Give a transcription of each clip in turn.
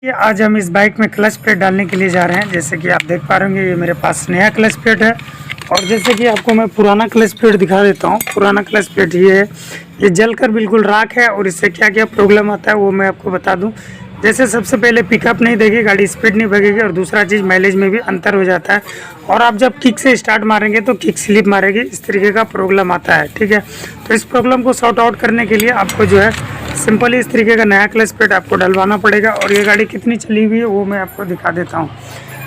ये आज हम इस बाइक में क्लच प्लेट डालने के लिए जा रहे हैं। जैसे कि आप देख पा रहे होंगे, ये मेरे पास नया क्लच प्लेट है। और जैसे कि आपको मैं पुराना क्लच प्लेट दिखा देता हूँ। पुराना क्लच प्लेट ये है, ये जलकर बिल्कुल राख है। और इससे क्या क्या प्रॉब्लम आता है वो मैं आपको बता दूँ। जैसे सबसे पहले पिकअप नहीं देगी गाड़ी, स्पीड नहीं भगेगी। और दूसरा चीज़, माइलेज में भी अंतर हो जाता है। और आप जब किक से स्टार्ट मारेंगे तो किक स्लिप मारेगी, इस तरीके का प्रॉब्लम आता है। ठीक है, तो इस प्रॉब्लम को सॉर्ट आउट करने के लिए आपको जो है सिंपली इस तरीके का नया क्लच प्लेट आपको डलवाना पड़ेगा। और ये गाड़ी कितनी चली हुई है वो मैं आपको दिखा देता हूँ।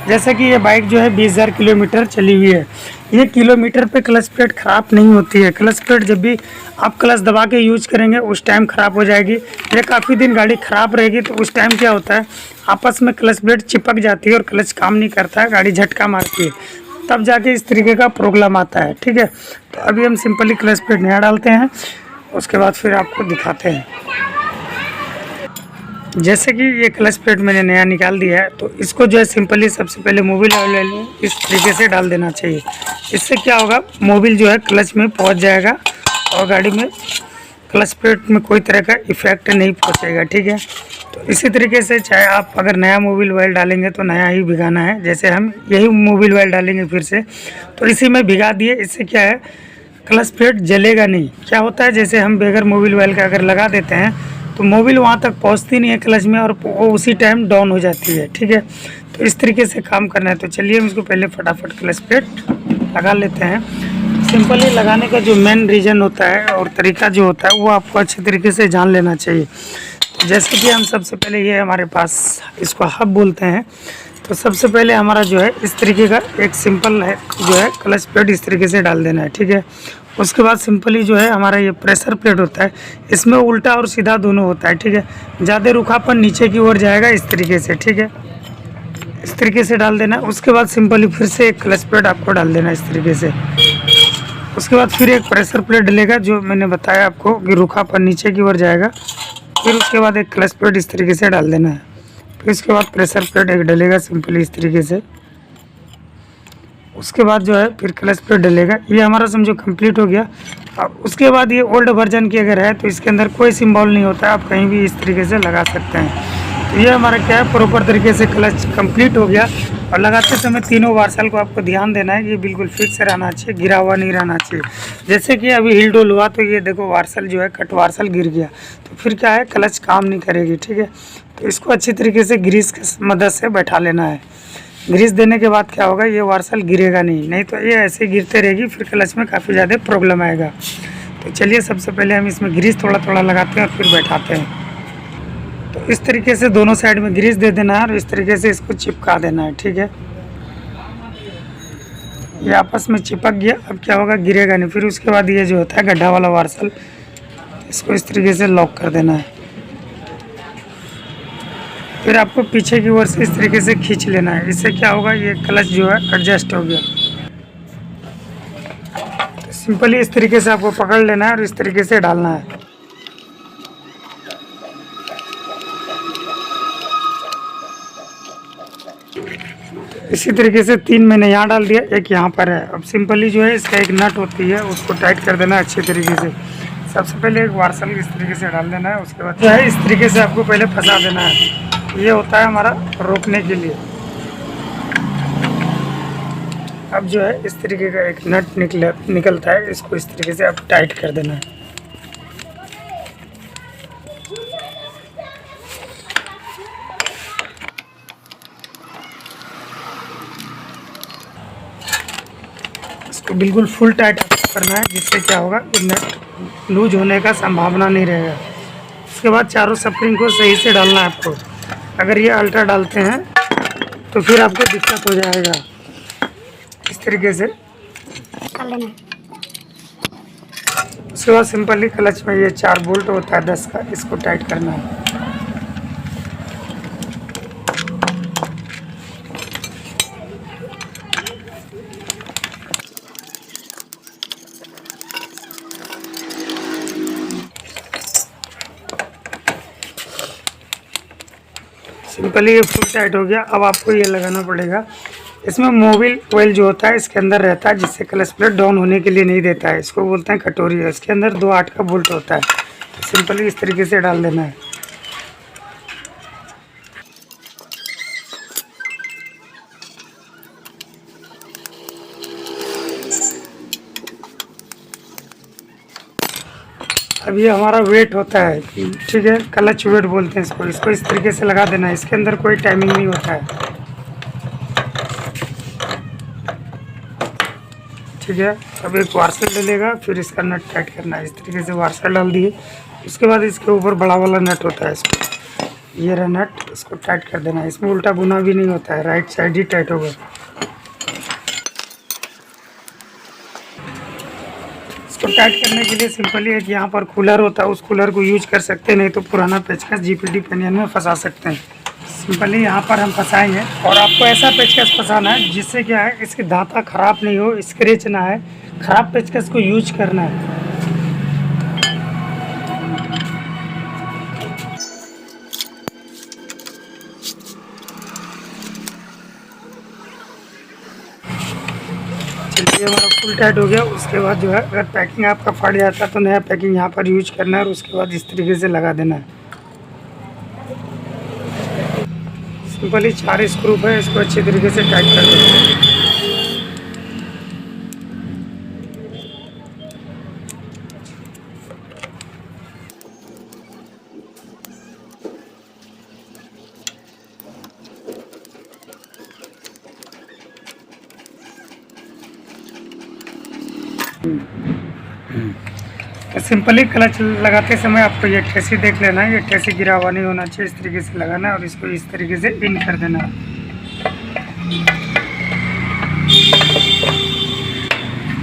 जैसे कि ये बाइक जो है 20,000 किलोमीटर चली हुई है। ये किलोमीटर पे क्लच प्लेट ख़राब नहीं होती है। क्लच प्लेट जब भी आप क्लच दबा के यूज करेंगे उस टाइम ख़राब हो जाएगी। ये काफ़ी दिन गाड़ी ख़राब रहेगी तो उस टाइम क्या होता है, आपस में क्लच प्लेट चिपक जाती है और क्लच काम नहीं करता है, गाड़ी झटका मारती है, तब जाके इस तरीके का प्रॉब्लम आता है। ठीक है, तो अभी हम सिंपली क्लच प्लेट नया डालते हैं, उसके बाद फिर आपको दिखाते हैं। जैसे कि ये क्लच प्लेट मैंने नया निकाल दिया है, तो इसको जो है सिंपली सबसे पहले मोबिल ऑयल इस तरीके से डाल देना चाहिए। इससे क्या होगा, मोबिल जो है क्लच में पहुंच जाएगा और गाड़ी में क्लच प्लेट में कोई तरह का इफेक्ट नहीं पहुंचेगा। ठीक है, तो इसी तरीके से चाहे आप अगर नया मोबिल ऑयल डालेंगे तो नया ही भिगाना है। जैसे हम यही मोबिल ऑयल डालेंगे फिर से, तो इसी में भिगा दिए। इससे क्या है, क्लच प्लेट जलेगा नहीं। क्या होता है, जैसे हम बगैर मोबिल ऑयल का अगर लगा देते हैं तो मोबिल वहाँ तक पहुँचती नहीं है क्लच में, और वो उसी टाइम डाउन हो जाती है। ठीक है, तो इस तरीके से काम करना है। तो चलिए हम इसको पहले फटाफट क्लच प्लेट लगा लेते हैं। सिंपली लगाने का जो मेन रीज़न होता है और तरीका जो होता है वो आपको अच्छे तरीके से जान लेना चाहिए। जैसे कि हम सबसे पहले, ये हमारे पास इसको हब बोलते हैं। तो सबसे पहले हमारा जो है इस तरीके का एक सिंपल है जो है क्लच प्लेट इस तरीके से डाल देना है। ठीक है, उसके बाद सिंपली जो है हमारा ये प्रेशर प्लेट होता है, इसमें उल्टा और सीधा दोनों होता है। ठीक है, ज़्यादा रुखापन नीचे की ओर जाएगा इस तरीके से। ठीक है, इस तरीके से डाल देना। उसके बाद सिंपली फिर से एक क्लच प्लेट आपको डाल देना इस तरीके से। उसके बाद फिर एक प्रेशर प्लेट डलेगा, जो मैंने बताया आपको कि रुखापन नीचे की ओर जाएगा। फिर उसके बाद एक क्लच प्लेट इस तरीके से डाल देना है। फिर उसके बाद प्रेशर प्लेट एक डलेगा सिंपली इस तरीके से। उसके बाद जो है फिर क्लच प्लेट डलेगा। ये हमारा समझो कंप्लीट हो गया। अब उसके बाद ये ओल्ड वर्जन की अगर है तो इसके अंदर कोई सिंबल नहीं होता है, आप कहीं भी इस तरीके से लगा सकते हैं। तो ये हमारा क्या है, प्रॉपर तरीके से क्लच कंप्लीट हो गया। और लगाते समय तीनों वार्सल को आपको ध्यान देना है कि बिल्कुल फिक्स रहना चाहिए, गिरा हुआ नहीं रहना चाहिए। जैसे कि अभी हिल डोल हुआ तो ये देखो वार्सल जो है कट वार्सल गिर गया, तो फिर क्या है, क्लच काम नहीं करेगी। ठीक है, तो इसको अच्छी तरीके से ग्रीस की मदद से बैठा लेना है। ग्रीस देने के बाद क्या होगा, ये वार्सल गिरेगा नहीं तो ये ऐसे गिरते रहेगी, फिर क्लच में काफ़ी ज़्यादा प्रॉब्लम आएगा। तो चलिए सबसे पहले हम इसमें ग्रीस थोड़ा थोड़ा लगाते हैं और फिर बैठाते हैं। तो इस तरीके से दोनों साइड में ग्रीस दे देना है और इस तरीके से इसको चिपका देना है। ठीक है, ये आपस में चिपक गया। अब क्या होगा, गिरेगा नहीं। फिर उसके बाद ये जो होता है गड्ढा वाला वार्सल, इसको इस तरीके से लॉक कर देना है। फिर आपको पीछे की ओर से इस तरीके से खींच लेना है। इससे क्या होगा, ये क्लच जो है एडजस्ट हो गया। तो सिंपली इस तरीके से आपको पकड़ लेना है और इस तरीके से डालना है। इसी तरीके से 3 मैंने यहाँ डाल दिया, एक यहाँ पर है। अब सिंपली जो है इसका एक नट होती है, उसको टाइट कर देना है अच्छे तरीके से। सबसे पहले एक वार्सल इस तरीके से डाल देना है। उसके बाद जो है इस तरीके से आपको पहले फंसा देना है। ये होता है हमारा रोकने के लिए। अब जो है इस तरीके का एक नट निकलता है, इसको इस तरीके से आप टाइट कर देना है। इसको बिल्कुल फुल टाइट करना है, जिससे क्या होगा, नट लूज होने का संभावना नहीं रहेगा। उसके बाद चारों स्प्रिंग को सही से डालना है आपको। अगर ये अल्ट्रा डालते हैं तो फिर आपको दिक्कत हो जाएगा। इस तरीके से कर लेना। उसके बाद सिंपली क्लच में ये 4 बोल्ट होता है 10 का, इसको टाइट करना है। सिंपली ये फुल टाइट हो गया। अब आपको ये लगाना पड़ेगा, इसमें मोबिल ऑयल जो होता है इसके अंदर रहता है, जिससे क्लच प्लेट डाउन होने के लिए नहीं देता है। इसको बोलते हैं कटोरी है। इसके अंदर 2 8 का बोल्ट होता है। तो सिंपली इस तरीके से डाल देना है। अब ये हमारा वेट होता है, ठीक है, क्लच वेट बोलते हैं इसको। इसको इस तरीके से लगा देना है, इसके अंदर कोई टाइमिंग नहीं होता है, ठीक है। अब एक वार्सल डलेगा, फिर इसका नट टाइट करना है। इस तरीके से वार्सल डाल दिए, उसके बाद इसके ऊपर बड़ा वाला नट होता है, इसको ये रहा नट, इसको टाइट कर देना है। इसमें उल्टा बुना भी नहीं होता है, राइट साइड ही टाइट होगा। इसको टाइट करने के लिए सिंपली एक यहाँ पर कूलर होता है, उस कूलर को यूज कर सकते हैं, नहीं तो पुराना पेचकस जीपीटी पेनियन में फंसा सकते हैं। सिंपली यहाँ पर हम फंसाएंगे, और आपको ऐसा पेचकस फंसाना है जिससे क्या है, इसकी दांता खराब नहीं हो, स्क्रेच ना है। खराब पेचकस को यूज करना है। चलिए हमारा फुल टाइट हो गया। उसके बाद जो है, अगर पैकिंग आपका फट जाता है तो नया पैकिंग यहाँ पर यूज करना है, और उसके बाद इस तरीके से लगा देना है। सिंपली 4 स्क्रू है, इसको अच्छी तरीके से टाइट कर देना है। तो सिंपली क्लच लगाते समय आपको ये ठेसी देख लेना है, ये ठेसी गिरा हुआ नहीं होना चाहिए। इस तरीके से लगाना है और इसको इस तरीके से इन कर देना है।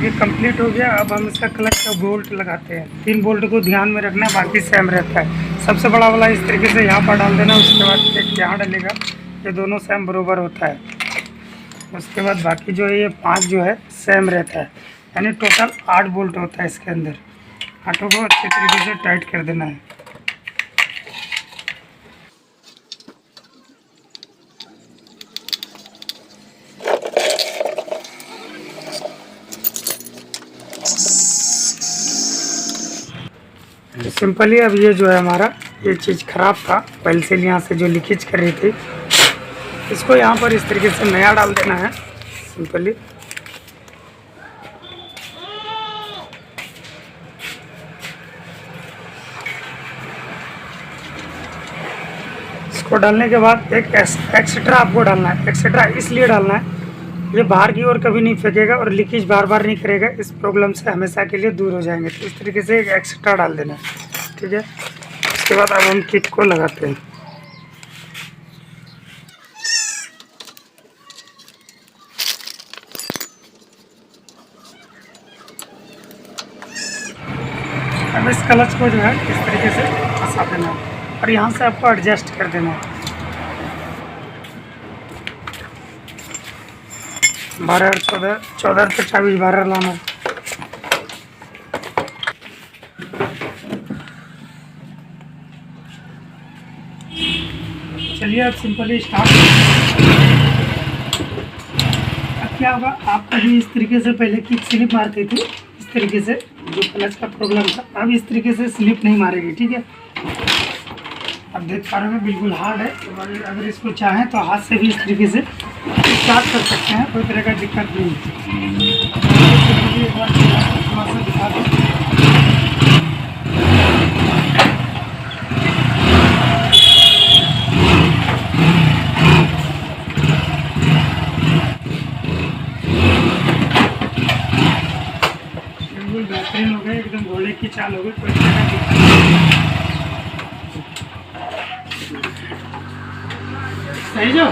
ये कंप्लीट हो गया। अब हम इसका क्लच का बोल्ट लगाते हैं। 3 बोल्ट को ध्यान में रखना, बाकी सेम रहता है। सबसे बड़ा वाला इस तरीके से यहाँ पर डाल देना, उसके बाद एक यहाँ डलेगा, ये दोनों सेम बराबर होता है। उसके बाद बाकी जो है ये 5 जो है सेम रहता है, यानी टोटल 8 बोल्ट होता है इसके अंदर। 8 को अच्छे तरीके से टाइट कर देना है। सिंपली अब ये जो है हमारा, ये चीज़ ख़राब था पहले से, यहाँ से जो लीकेज कर रही थी, इसको यहाँ पर इस तरीके से नया डाल देना है। सिंपली इसको डालने के बाद एक एक्स्ट्रा आपको डालना है। एक्स्ट्रा इसलिए डालना है, ये बाहर की ओर कभी नहीं फेंकेगा और लीकेज बार बार नहीं करेगा। इस प्रॉब्लम से हमेशा के लिए दूर हो जाएंगे। तो इस तरीके से एक एक्स्ट्रा डाल देना है, ठीक है। उसके बाद अब हम किट को लगाते हैं। अब इस क्लच को जो है इस तरीके से फंसा देना है, और यहाँ से आपको एडजस्ट कर देना है। 12 और 14 तो 24 12 लाना। चलिए अब सिंपली स्टार्ट। अब क्या होगा, आपका भी इस तरीके से पहले किक स्लिप मारती थी, इस तरीके से जो क्लच का प्रॉब्लम था, अब इस तरीके से स्लिप नहीं मारेगी, ठीक है। अब देख पा रहे हैं बिल्कुल हार्ड है। तो अगर इसको चाहें तो हाथ से भी इस तरीके से स्टार्ट कर सकते हैं, कोई तरह का दिक्कत नहीं। एक बार थोड़ा सा दिखा दो। बिल्कुल बेहतरीन हो गए, एकदम घोड़े की चाल हो गई, कोई तरह का दिक्कत नहीं। सही जो